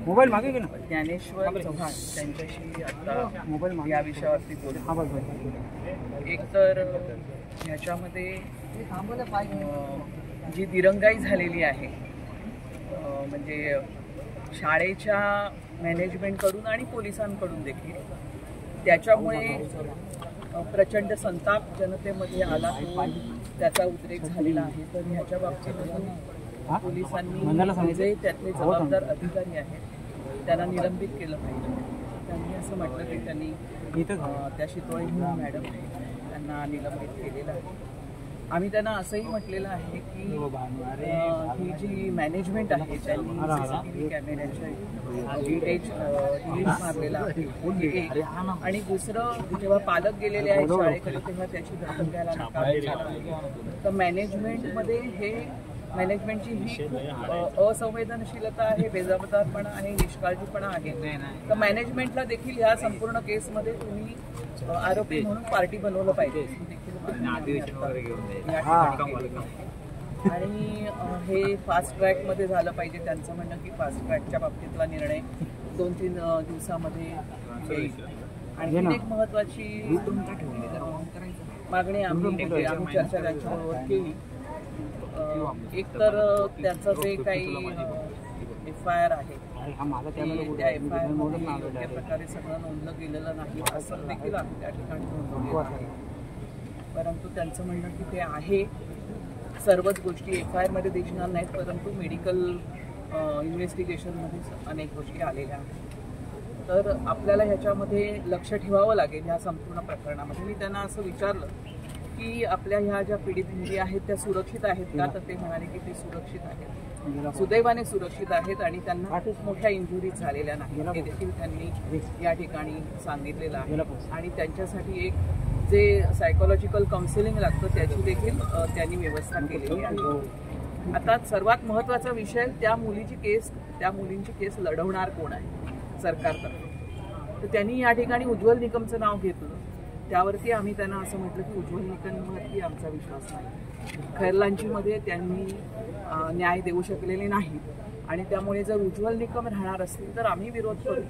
Mobile मागे गेला ज्ञानेश्वर चव्हाण त्यांच्याशी आता मोबाईल या विषयावरती बोलू। एक तर ह्याच्यामध्ये जी दिरंगाई झालेली आहे म्हणजे शाळेच्या मॅनेजमेंटकडून आणि पोलिसांकडून देखील, त्याच्यामुळे प्रचंड संताप जनतेमध्ये आला, त्याचा उद्रेक झालेला आहे। तर ह्याच्या बाबतीत पोलिसांनी जे त्यातले जबाबदार अधिकारी आहेत त्यांना निलंबित केलं पाहिजे। त्यांनी असं म्हटलं की त्यांनी त्या शितोळे मॅडम त्यांना निलंबित केलेलं आहे। आम्ही त्यांना असंही म्हटलेलं आहे की ही जी मॅनेजमेंट आहे त्यांनी CCTV कॅमेऱ्याच्या फुटेज डिलीट मारलेला आहे, आणि दुसरं जेव्हा पालक गेलेले आहेत शाळेकडे तेव्हा त्याची दखल घ्यायला नकार दिला। तर मॅनेजमेंटची ही खूप असंवेदनशीलता आहे, बेजबाबदारपणा आहे, निष्काळजीपणा आहे। तर मॅनेजमेंटला देखील ह्या संपूर्ण केसमध्ये तुम्ही आरोपी म्हणून पार्टी बनवलं पाहिजे आणि हे फास्ट ट्रॅकमध्ये झालं पाहिजे। त्यांचं म्हणणं की फास्ट ट्रॅकच्या बाबतीतला निर्णय 2-3 दिवसामध्ये येईल। आणि एक महत्त्वाची मागणी आम्ही चर्चा त्यांच्याबरोबर केली। एक तर त्यांचं जे काही FIR आहे त्या FIR मध्ये योग्य प्रकारे सगळं नोंदलं गेलेलं नाही असं देखील आम्ही त्या ठिकाणी नोंदवलेलं आहे। परंतु त्यांचं म्हणणं की ते आहे, सर्वच गोष्टी FIR मध्ये दिसणार नाहीत, परंतु मेडिकल इन्व्हेस्टिगेशनमध्ये अनेक गोष्टी आलेल्या आहेत। तर आपल्याला ह्याच्यामध्ये लक्ष ठेवावं लागेल ह्या संपूर्ण प्रकरणामध्ये। मी त्यांना असं विचारलं की आपल्या ह्या ज्या पीडित मुली आहेत त्या सुरक्षित आहेत का, तर ते म्हणाले की ते सुरक्षित आहेत, सुदैवाने सुरक्षित आहेत आणि त्यांना खूप मोठ्या इंजुरीज झालेल्या नाहीत, हे देखील त्यांनी या ठिकाणी सांगितलेलं आहे। आणि त्यांच्यासाठी एक जे सायकोलॉजिकल काउन्सिलिंग लागतं त्याची देखील त्यांनी व्यवस्था केलेली आहे। आता सर्वात महत्त्वाचा विषय, त्या मुलींची केस लढवणार कोण आहे सरकारतर्फे। तर त्यांनी या ठिकाणी उज्ज्वल निकमचं नाव घेतलं, त्यावरती आम्ही त्यांना असं म्हटलं की उज्ज्वल निकमवरती आमचा विश्वास नाही, खैरलांचीमध्ये त्यांनी न्याय देऊ शकलेले नाहीत आणि त्यामुळे जर उज्ज्वल निकम राहणार असतील तर आम्ही विरोध करू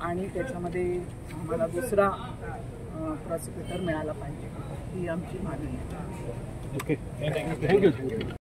आणि त्याच्यामध्ये आम्हाला दुसरा प्रॉसिक्युटर मिळाला पाहिजे, ही आमची मागणी आहे।